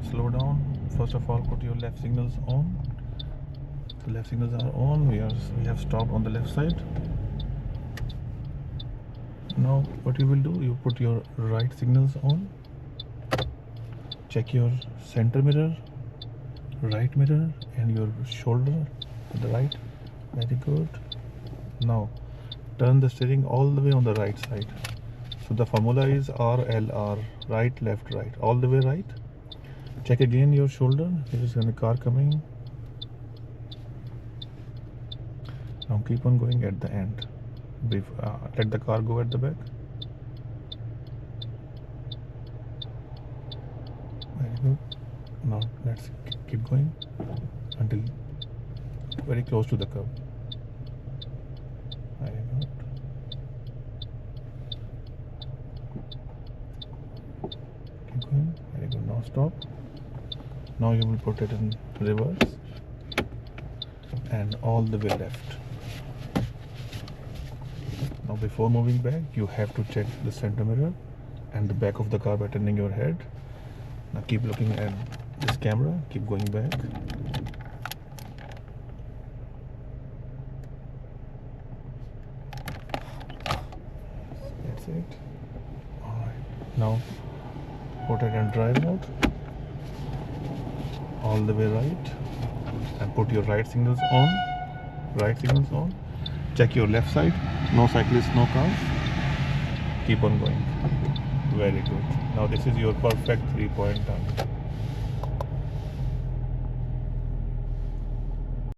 slow down. First of all, put your left signals on. The left signals are on. We have stopped on the left side. Now what you will do, you put your right signals on. Check your center mirror, right mirror, and your shoulder to the right. Very good. Now turn the steering all the way on the right side. So the formula is RLR, right, left, right, all the way right. Check again your shoulder. There is a car coming. Now keep on going at the end. Let the car go at the back. Very good. Now let's keep going until very close to the curb. Very good. Keep going. Very good. Now stop. Now you will put it in reverse and all the way left. Now before moving back, you have to check the center mirror and the back of the car by turning your head. Now keep looking at this camera. Keep going back. That's it. Alright. Now put it in drive mode. All the way right. And put your right signals on. Right signals on. Check your left side. No cyclists, no cars. Keep on going. Very good. Now this is your perfect 3-point turn.